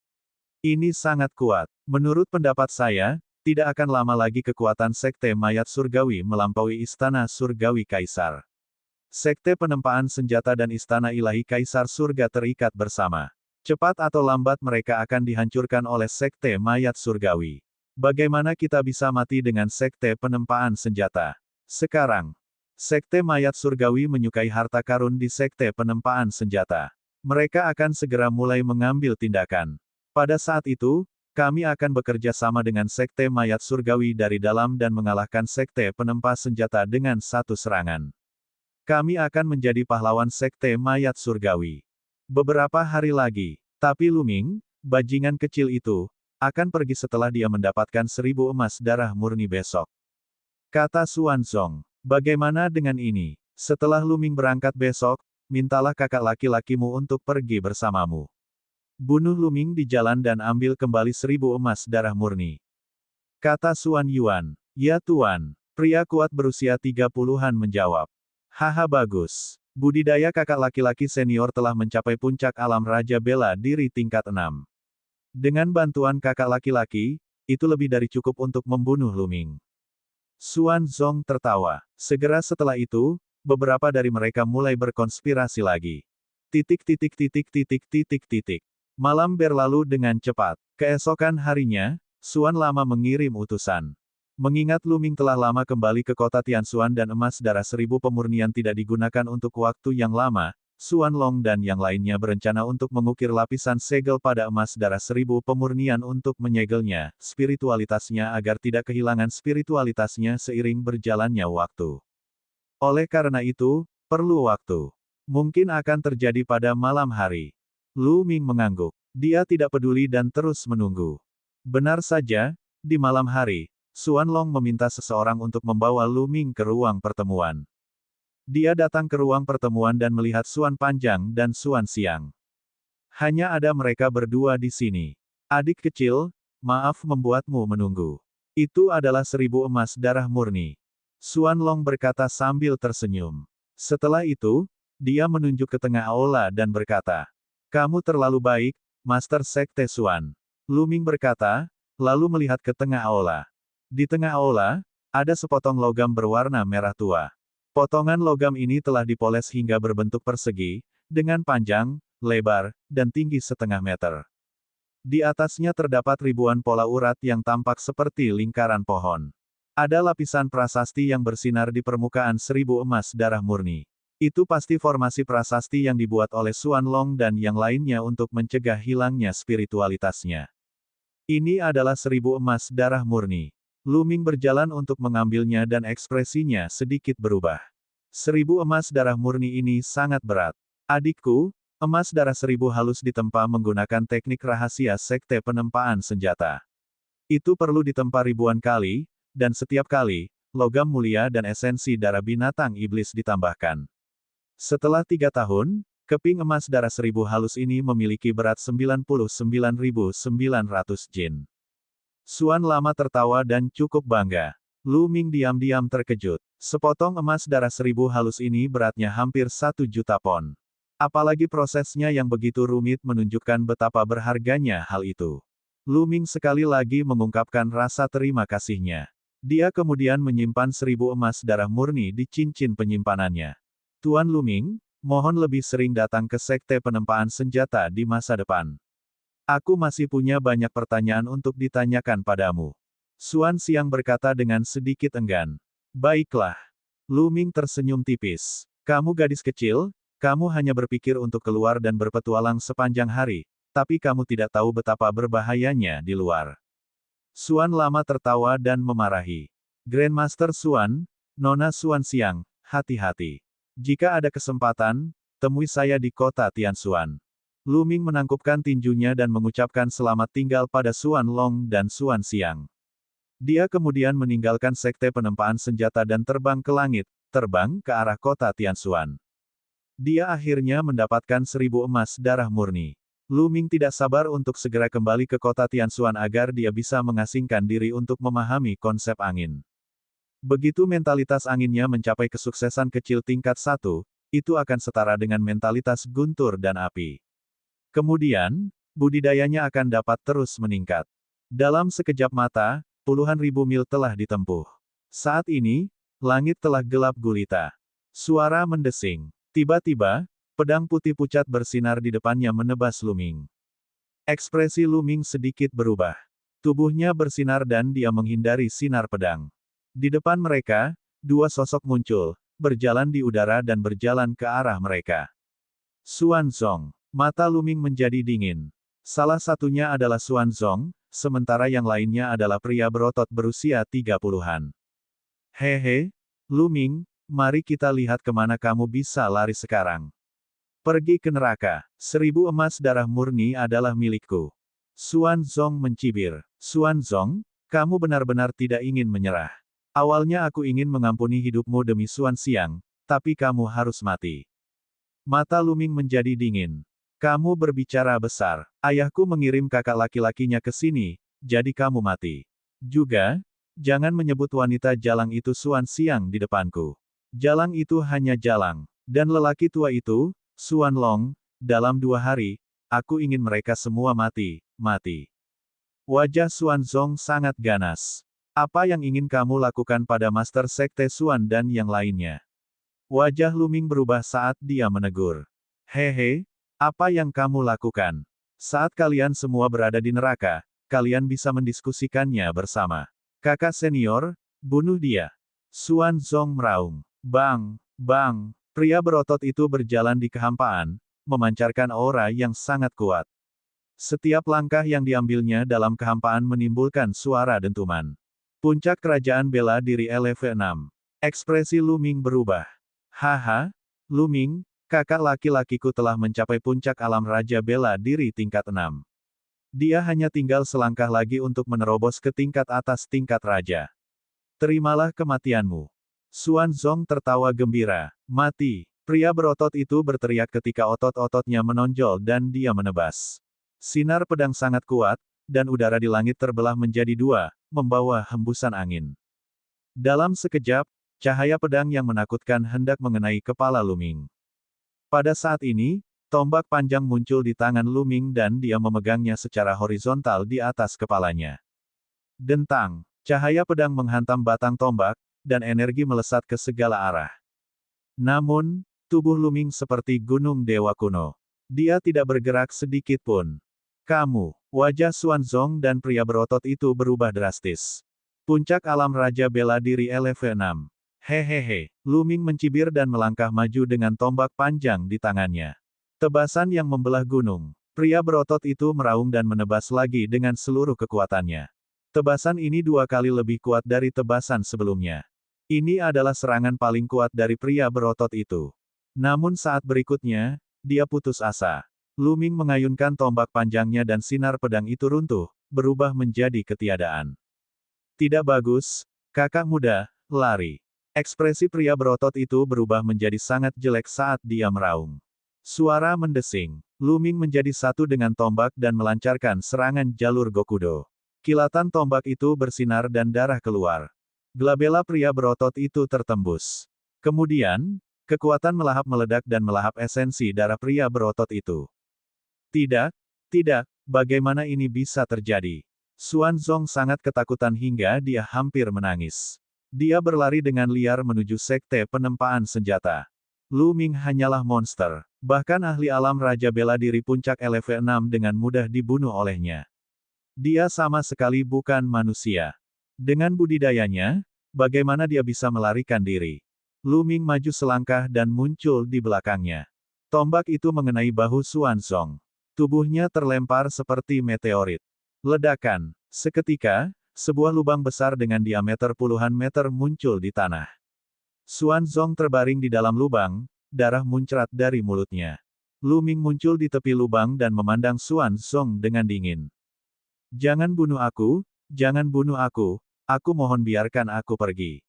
Speaker 1: Ini sangat kuat. Menurut pendapat saya, tidak akan lama lagi kekuatan Sekte Mayat Surgawi melampaui Istana Surgawi Kaisar. Sekte penempaan senjata dan Istana Ilahi Kaisar Surga terikat bersama. Cepat atau lambat mereka akan dihancurkan oleh Sekte Mayat Surgawi. Bagaimana kita bisa mati dengan Sekte penempaan senjata? Sekarang, Sekte Mayat Surgawi menyukai harta karun di Sekte penempaan senjata. Mereka akan segera mulai mengambil tindakan. Pada saat itu, kami akan bekerja sama dengan Sekte Mayat Surgawi dari dalam dan mengalahkan Sekte penempa senjata dengan satu serangan. Kami akan menjadi pahlawan Sekte Mayat Surgawi. Beberapa hari lagi, tapi Luming, bajingan kecil itu, akan pergi setelah dia mendapatkan 1000 emas darah murni besok. Kata Xuan Zong. Bagaimana dengan ini? Setelah Luming berangkat besok, mintalah kakak laki-lakimu untuk pergi bersamamu. Bunuh Luming di jalan dan ambil kembali 1000 emas darah murni. Kata Xuan Yuan. Ya Tuan. Pria kuat berusia 30-an menjawab. Haha bagus. Budidaya kakak laki-laki senior telah mencapai puncak alam Raja Bela Diri tingkat 6. Dengan bantuan kakak laki-laki, itu lebih dari cukup untuk membunuh Luming. Xuan Zong tertawa. Segera setelah itu, beberapa dari mereka mulai berkonspirasi lagi. Titik titik titik titik titik titik. Malam berlalu dengan cepat. Keesokan harinya, Xuan Lama mengirim utusan. Mengingat Luming telah lama kembali ke kota Tianxuan dan emas darah 1000 pemurnian tidak digunakan untuk waktu yang lama, Xuan Long dan yang lainnya berencana untuk mengukir lapisan segel pada emas darah 1000 pemurnian untuk menyegelnya, spiritualitasnya agar tidak kehilangan spiritualitasnya seiring berjalannya waktu. Oleh karena itu, perlu waktu. Mungkin akan terjadi pada malam hari. Lu Ming mengangguk. Dia tidak peduli dan terus menunggu. Benar saja, di malam hari, Xuan Long meminta seseorang untuk membawa Lu Ming ke ruang pertemuan. Dia datang ke ruang pertemuan dan melihat Xuan Panjang dan Xuan Xiang. Hanya ada mereka berdua di sini. Adik kecil, maaf membuatmu menunggu. Itu adalah 1000 emas darah murni. Xuan Long berkata sambil tersenyum. Setelah itu, dia menunjuk ke tengah aula dan berkata, kamu terlalu baik, Master Sekte Xuan. Lu Ming berkata, lalu melihat ke tengah aula. Di tengah aula, ada sepotong logam berwarna merah tua. Potongan logam ini telah dipoles hingga berbentuk persegi, dengan panjang, lebar, dan tinggi setengah meter. Di atasnya terdapat ribuan pola urat yang tampak seperti lingkaran pohon. Ada lapisan prasasti yang bersinar di permukaan 1000 emas darah murni. Itu pasti formasi prasasti yang dibuat oleh Xuan Long dan yang lainnya untuk mencegah hilangnya spiritualitasnya. Ini adalah 1000 emas darah murni. Lu Ming berjalan untuk mengambilnya dan ekspresinya sedikit berubah. 1000 emas darah murni ini sangat berat. Adikku, emas darah 1000 halus ditempa menggunakan teknik rahasia sekte penempaan senjata. Itu perlu ditempa ribuan kali, dan setiap kali, logam mulia dan esensi darah binatang iblis ditambahkan. Setelah 3 tahun, keping emas darah 1000 halus ini memiliki berat 99.900 jin. Xuan Lama tertawa dan cukup bangga. Lu Ming diam-diam terkejut. Sepotong emas darah 1000 halus ini beratnya hampir 1 juta pon. Apalagi prosesnya yang begitu rumit menunjukkan betapa berharganya hal itu. Lu Ming sekali lagi mengungkapkan rasa terima kasihnya. Dia kemudian menyimpan 1000 emas darah murni di cincin penyimpanannya. Tuan Lu Ming, mohon lebih sering datang ke sekte penempaan senjata di masa depan. Aku masih punya banyak pertanyaan untuk ditanyakan padamu. Xuan Xiang berkata dengan sedikit enggan. Baiklah. Lu Ming tersenyum tipis. Kamu gadis kecil, kamu hanya berpikir untuk keluar dan berpetualang sepanjang hari, tapi kamu tidak tahu betapa berbahayanya di luar. Xuan Lama tertawa dan memarahi. Grandmaster Xuan, Nona Xuan Xiang, hati-hati. Jika ada kesempatan, temui saya di kota Tianxuan. Lu Ming menangkupkan tinjunya dan mengucapkan selamat tinggal pada Xuan Long dan Xuan Xiang. Dia kemudian meninggalkan sekte penempaan senjata dan terbang ke langit, terbang ke arah kota Tianxuan. Dia akhirnya mendapatkan 1000 emas darah murni. Lu Ming tidak sabar untuk segera kembali ke kota Tianxuan agar dia bisa mengasingkan diri untuk memahami konsep angin. Begitu mentalitas anginnya mencapai kesuksesan kecil tingkat 1, itu akan setara dengan mentalitas guntur dan api. Kemudian, budidayanya akan dapat terus meningkat. Dalam sekejap mata, puluhan ribu mil telah ditempuh. Saat ini, langit telah gelap gulita. Suara mendesing. Tiba-tiba, pedang putih pucat bersinar di depannya menebas Lu Ming. Ekspresi Lu Ming sedikit berubah. Tubuhnya bersinar dan dia menghindari sinar pedang. Di depan mereka, dua sosok muncul, berjalan di udara dan berjalan ke arah mereka. Xuan Zong. Mata Lu Ming menjadi dingin. Salah satunya adalah Xuan Zong, sementara yang lainnya adalah pria berotot berusia 30-an. Hehe, Lu Ming, mari kita lihat kemana kamu bisa lari sekarang. Pergi ke neraka. 1000 emas darah murni adalah milikku. Xuan Zong mencibir. Xuan Zong, kamu benar-benar tidak ingin menyerah. Awalnya aku ingin mengampuni hidupmu demi Xuan Xiang, tapi kamu harus mati. Mata Lu Ming menjadi dingin. Kamu berbicara besar. Ayahku mengirim kakak laki-lakinya ke sini, jadi kamu mati. Juga, jangan menyebut wanita jalang itu Suan Xiang di depanku. Jalang itu hanya jalang. Dan lelaki tua itu, Suan Long, dalam 2 hari, aku ingin mereka semua mati, mati. Wajah Suan Zong sangat ganas. Apa yang ingin kamu lakukan pada Master Sekte Suan dan yang lainnya? Wajah Lu Ming berubah saat dia menegur. Hehe, apa yang kamu lakukan? Saat kalian semua berada di neraka, kalian bisa mendiskusikannya bersama. Kakak senior, bunuh dia. Suan Zong meraung. Bang, bang, pria berotot itu berjalan di kehampaan, memancarkan aura yang sangat kuat. Setiap langkah yang diambilnya dalam kehampaan menimbulkan suara dentuman. Puncak kerajaan bela diri LV6. Ekspresi Lu Ming berubah. Haha, Lu Ming, kakak laki-lakiku telah mencapai puncak alam raja bela diri tingkat 6. Dia hanya tinggal selangkah lagi untuk menerobos ke tingkat atas tingkat raja. Terimalah kematianmu. Suan Zong tertawa gembira. Mati. Pria berotot itu berteriak ketika otot-ototnya menonjol dan dia menebas. Sinar pedang sangat kuat, dan udara di langit terbelah menjadi 2, membawa hembusan angin. Dalam sekejap, cahaya pedang yang menakutkan hendak mengenai kepala Lu Ming. Pada saat ini, tombak panjang muncul di tangan Lu Ming dan dia memegangnya secara horizontal di atas kepalanya. Dentang, cahaya pedang menghantam batang tombak, dan energi melesat ke segala arah. Namun, tubuh Lu Ming seperti gunung dewa kuno. Dia tidak bergerak sedikit pun. Kamu, wajah Suan Zong dan pria berotot itu berubah drastis. Puncak alam raja bela diri LV6. Hehehe, Lu Ming mencibir dan melangkah maju dengan tombak panjang di tangannya. Tebasan yang membelah gunung. Pria berotot itu meraung dan menebas lagi dengan seluruh kekuatannya. Tebasan ini 2 kali lebih kuat dari tebasan sebelumnya. Ini adalah serangan paling kuat dari pria berotot itu. Namun saat berikutnya, dia putus asa. Lu Ming mengayunkan tombak panjangnya dan sinar pedang itu runtuh, berubah menjadi ketiadaan. Tidak bagus, kakak muda, lari. Ekspresi pria berotot itu berubah menjadi sangat jelek saat dia meraung. Suara mendesing. Lu Ming menjadi satu dengan tombak dan melancarkan serangan jalur Gokudo. Kilatan tombak itu bersinar dan darah keluar. Glabella pria berotot itu tertembus. Kemudian, kekuatan melahap meledak dan melahap esensi darah pria berotot itu. Tidak, tidak, bagaimana ini bisa terjadi? Suan Zong sangat ketakutan hingga dia hampir menangis. Dia berlari dengan liar menuju sekte penempaan senjata. Lu Ming hanyalah monster. Bahkan ahli alam raja bela diri puncak LV6 dengan mudah dibunuh olehnya. Dia sama sekali bukan manusia. Dengan budidayanya, bagaimana dia bisa melarikan diri? Lu Ming maju selangkah dan muncul di belakangnya. Tombak itu mengenai bahu Suan Zong. Tubuhnya terlempar seperti meteorit. Ledakan. Seketika, sebuah lubang besar dengan diameter puluhan meter muncul di tanah. Suan Zong terbaring di dalam lubang, darah muncrat dari mulutnya. Lu Ming muncul di tepi lubang dan memandang Suan Zong dengan dingin. Jangan bunuh aku mohon biarkan aku pergi.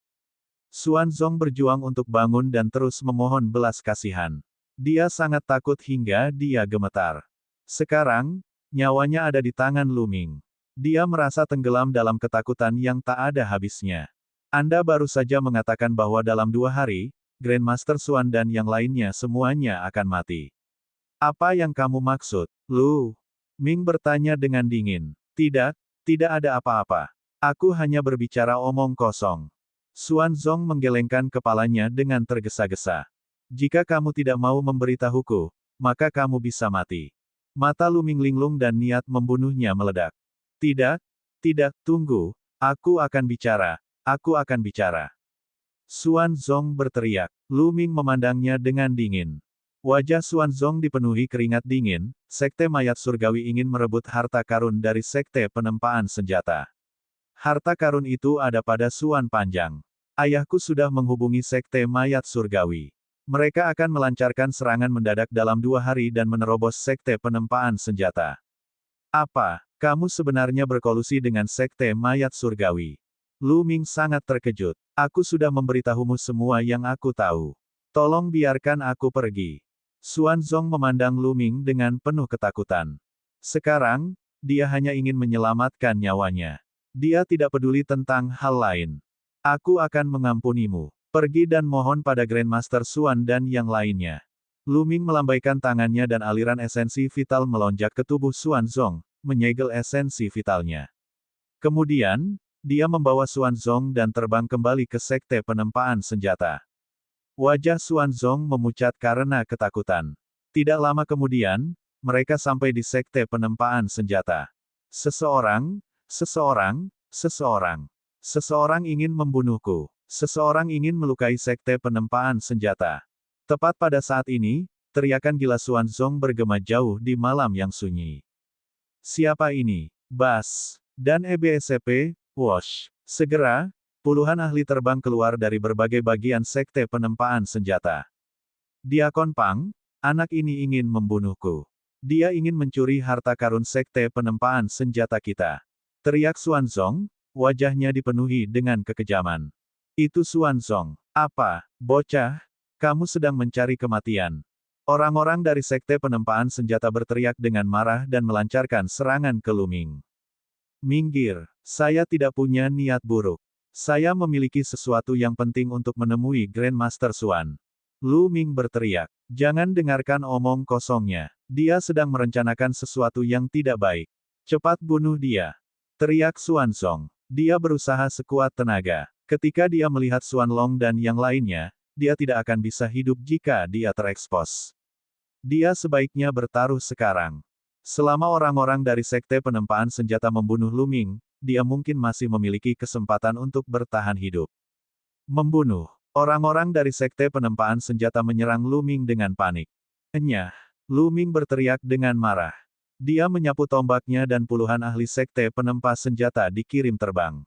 Speaker 1: Suan Zong berjuang untuk bangun dan terus memohon belas kasihan. Dia sangat takut hingga dia gemetar. Sekarang, nyawanya ada di tangan Lu Ming. Dia merasa tenggelam dalam ketakutan yang tak ada habisnya. Anda baru saja mengatakan bahwa dalam 2 hari, Grandmaster Suan dan yang lainnya semuanya akan mati. Apa yang kamu maksud, Lu? Ming bertanya dengan dingin. Tidak, tidak ada apa-apa. Aku hanya berbicara omong kosong. Suan Zong menggelengkan kepalanya dengan tergesa-gesa. Jika kamu tidak mau memberitahuku, maka kamu bisa mati. Mata Lu Ming linglung dan niat membunuhnya meledak. Tidak, tidak, tunggu, aku akan bicara, aku akan bicara. Suan Zong berteriak. Lu Ming memandangnya dengan dingin. Wajah Suan Zong dipenuhi keringat dingin, Sekte Mayat Surgawi ingin merebut harta karun dari Sekte Penempaan Senjata. Harta karun itu ada pada Suan Panjang. Ayahku sudah menghubungi Sekte Mayat Surgawi. Mereka akan melancarkan serangan mendadak dalam 2 hari dan menerobos Sekte Penempaan Senjata. Apa, kamu sebenarnya berkolusi dengan Sekte Mayat Surgawi? Lu Ming sangat terkejut. Aku sudah memberitahumu semua yang aku tahu. Tolong biarkan aku pergi. Xuanzong memandang Lu Ming dengan penuh ketakutan. Sekarang, dia hanya ingin menyelamatkan nyawanya. Dia tidak peduli tentang hal lain. Aku akan mengampunimu. Pergi dan mohon pada Grandmaster Xuan dan yang lainnya. Lu Ming melambaikan tangannya dan aliran esensi vital melonjak ke tubuh Xuanzong, menyegel esensi vitalnya. Kemudian, dia membawa Xuanzong dan terbang kembali ke Sekte Penempaan Senjata. Wajah Xuanzong memucat karena ketakutan. Tidak lama kemudian, mereka sampai di Sekte Penempaan Senjata. Seseorang ingin membunuhku. Seseorang ingin melukai Sekte Penempaan Senjata. Tepat pada saat ini, teriakan gila Xuanzong bergema jauh di malam yang sunyi. Siapa ini? Bas. Dan EBSCP, Wosh. Segera, puluhan ahli terbang keluar dari berbagai bagian Sekte Penempaan Senjata. Diakon Pang, anak ini ingin membunuhku. Dia ingin mencuri harta karun Sekte Penempaan Senjata kita. Teriak Xuanzong, wajahnya dipenuhi dengan kekejaman. Itu Xuanzong. Apa, bocah? Kamu sedang mencari kematian. Orang-orang dari Sekte Penempaan Senjata berteriak dengan marah dan melancarkan serangan ke Lu Ming. Minggir, saya tidak punya niat buruk. Saya memiliki sesuatu yang penting untuk menemui Grandmaster Xuan. Lu Ming berteriak. Jangan dengarkan omong kosongnya. Dia sedang merencanakan sesuatu yang tidak baik. Cepat bunuh dia. Teriak Xuanzong. Dia berusaha sekuat tenaga. Ketika dia melihat Xuan Long dan yang lainnya, dia tidak akan bisa hidup jika dia terekspos. Dia sebaiknya bertaruh sekarang. Selama orang-orang dari Sekte Penempaan Senjata membunuh Lu Ming, dia mungkin masih memiliki kesempatan untuk bertahan hidup. Membunuh. Orang-orang dari Sekte Penempaan Senjata menyerang Lu Ming dengan panik. Enyah. Lu Ming berteriak dengan marah. Dia menyapu tombaknya dan puluhan ahli Sekte Penempa Senjata dikirim terbang.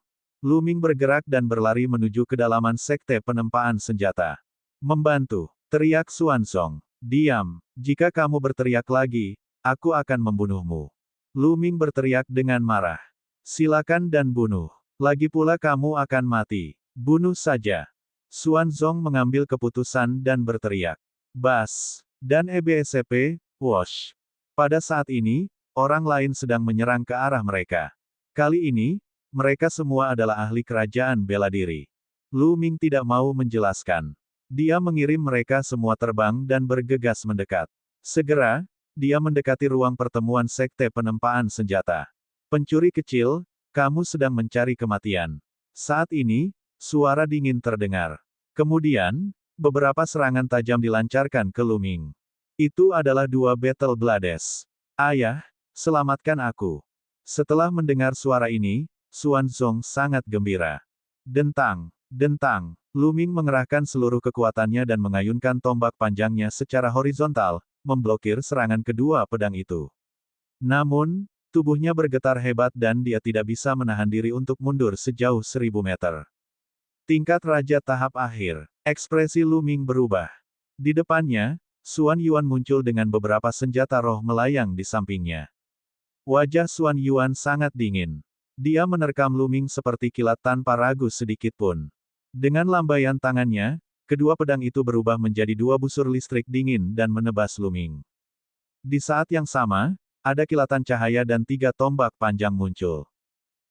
Speaker 1: Lu Ming bergerak dan berlari menuju kedalaman Sekte Penempaan Senjata. Membantu. Teriak Xuanzong. Diam. Jika kamu berteriak lagi, aku akan membunuhmu. Lu Ming berteriak dengan marah. Silakan dan bunuh. Lagi pula kamu akan mati. Bunuh saja. Xuanzong mengambil keputusan dan berteriak. Bas. Dan EBSCP, Wosh. Pada saat ini, orang lain sedang menyerang ke arah mereka. Kali ini, mereka semua adalah ahli kerajaan bela diri. Lu Ming tidak mau menjelaskan. Dia mengirim mereka semua terbang dan bergegas mendekat. Segera, dia mendekati ruang pertemuan Sekte Penempaan Senjata. Pencuri kecil, kamu sedang mencari kematian. Saat ini, suara dingin terdengar. Kemudian, beberapa serangan tajam dilancarkan ke Lu Ming. Itu adalah dua Battle Blades. Ayah, selamatkan aku. Setelah mendengar suara ini, Xuanzong sangat gembira. Dentang, dentang. Lu Ming mengerahkan seluruh kekuatannya dan mengayunkan tombak panjangnya secara horizontal, memblokir serangan kedua pedang itu. Namun, tubuhnya bergetar hebat dan dia tidak bisa menahan diri untuk mundur sejauh 1000 meter. Tingkat Raja tahap akhir. Ekspresi Lu Ming berubah. Di depannya, Xuan Yuan muncul dengan beberapa senjata roh melayang di sampingnya. Wajah Xuan Yuan sangat dingin. Dia menerkam Lu Ming seperti kilat tanpa ragu sedikit pun. Dengan lambaian tangannya, kedua pedang itu berubah menjadi dua busur listrik dingin dan menebas Lu Ming. Di saat yang sama, ada kilatan cahaya dan 3 tombak panjang muncul.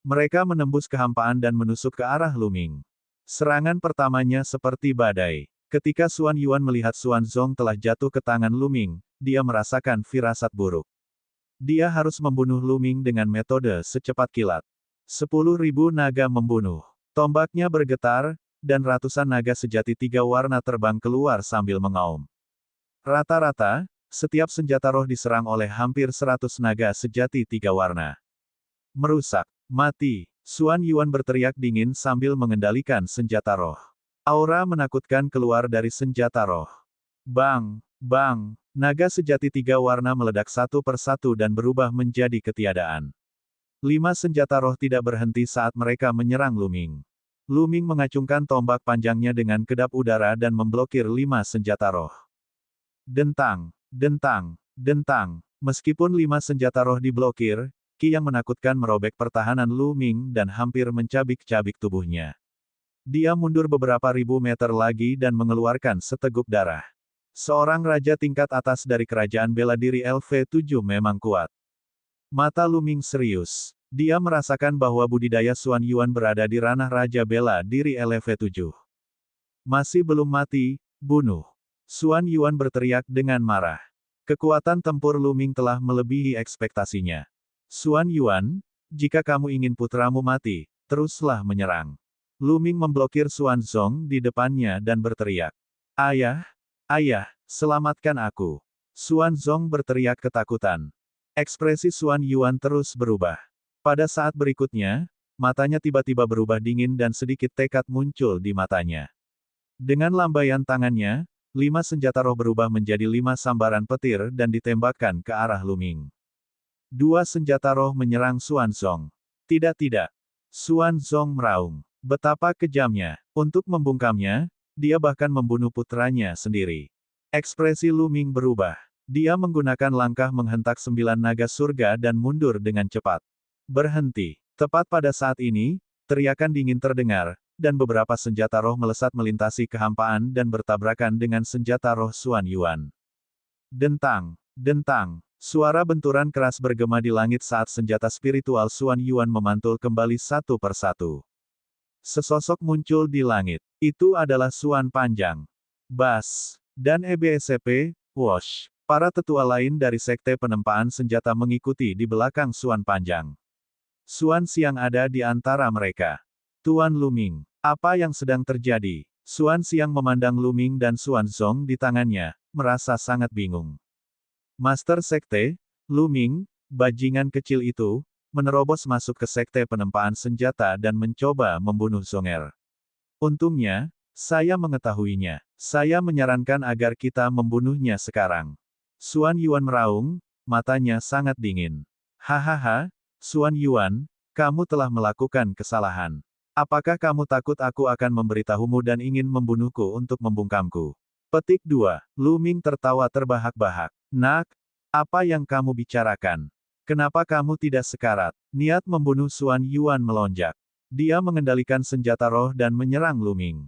Speaker 1: Mereka menembus kehampaan dan menusuk ke arah Lu Ming. Serangan pertamanya seperti badai. Ketika Xuan Yuan melihat Xuanzong telah jatuh ke tangan Lu Ming, dia merasakan firasat buruk. Dia harus membunuh Lu Ming dengan metode secepat kilat. 10.000 naga membunuh. Tombaknya bergetar, dan ratusan naga sejati 3 warna terbang keluar sambil mengaum. Rata-rata, setiap senjata roh diserang oleh hampir 100 naga sejati 3 warna. Merusak. Mati. Xuan Yuan berteriak dingin sambil mengendalikan senjata roh. Aura menakutkan keluar dari senjata roh. Bang! Bang! Naga sejati 3 warna meledak satu persatu dan berubah menjadi ketiadaan. 5 senjata roh tidak berhenti saat mereka menyerang Lu Ming. Lu Ming mengacungkan tombak panjangnya dengan kedap udara dan memblokir 5 senjata roh. Dentang, dentang, dentang. Meskipun 5 senjata roh diblokir, Ki yang menakutkan merobek pertahanan Lu Ming dan hampir mencabik-cabik tubuhnya. Dia mundur beberapa ribu meter lagi dan mengeluarkan seteguk darah. Seorang raja tingkat atas dari kerajaan bela diri LV7 memang kuat. Mata Lu Ming serius. Dia merasakan bahwa budidaya Xuan Yuan berada di ranah raja bela diri LV7. Masih belum mati, bunuh. Xuan Yuan berteriak dengan marah. Kekuatan tempur Lu Ming telah melebihi ekspektasinya. Xuan Yuan, jika kamu ingin putramu mati, teruslah menyerang. Lu Ming memblokir Xuan Zong di depannya dan berteriak. Ayah, ayah, selamatkan aku. Xuan Zong berteriak ketakutan. Ekspresi Xuan Yuan terus berubah. Pada saat berikutnya, matanya tiba-tiba berubah dingin dan sedikit tekad muncul di matanya. Dengan lambaian tangannya, 5 senjata roh berubah menjadi 5 sambaran petir dan ditembakkan ke arah Lu Ming. 2 senjata roh menyerang Xuan Zong. Tidak. Xuan Zong meraung. Betapa kejamnya. Untuk membungkamnya, dia bahkan membunuh putranya sendiri. Ekspresi Lu Ming berubah. Dia menggunakan langkah menghentak 9 naga surga dan mundur dengan cepat. Berhenti. Tepat pada saat ini, teriakan dingin terdengar, dan beberapa senjata roh melesat melintasi kehampaan dan bertabrakan dengan senjata roh Xuan Yuan. Dentang. Suara benturan keras bergema di langit saat senjata spiritual Xuan Yuan memantul kembali satu persatu. Sesosok muncul di langit. Itu adalah Xuan Panjang. Bas. Dan EBSCP, Wosh. Para tetua lain dari Sekte Penempaan Senjata mengikuti di belakang Xuan Panjang. Xuan Xiang ada di antara mereka. Tuan Lu Ming, apa yang sedang terjadi? Xuan Xiang memandang Lu Ming dan Xuan Zong di tangannya, merasa sangat bingung. Master Sekte, Lu Ming, bajingan kecil itu, menerobos masuk ke Sekte Penempaan Senjata dan mencoba membunuh Zonger. Untungnya, saya mengetahuinya. Saya menyarankan agar kita membunuhnya sekarang. Xuan Yuan meraung, matanya sangat dingin. Hahaha, Xuan Yuan, kamu telah melakukan kesalahan. Apakah kamu takut aku akan memberitahumu dan ingin membunuhku untuk membungkamku? Petik 2. Lu Ming tertawa terbahak-bahak. Nak, apa yang kamu bicarakan? Kenapa kamu tidak sekarat? Niat membunuh Xuan Yuan melonjak. Dia mengendalikan senjata roh dan menyerang Lu Ming.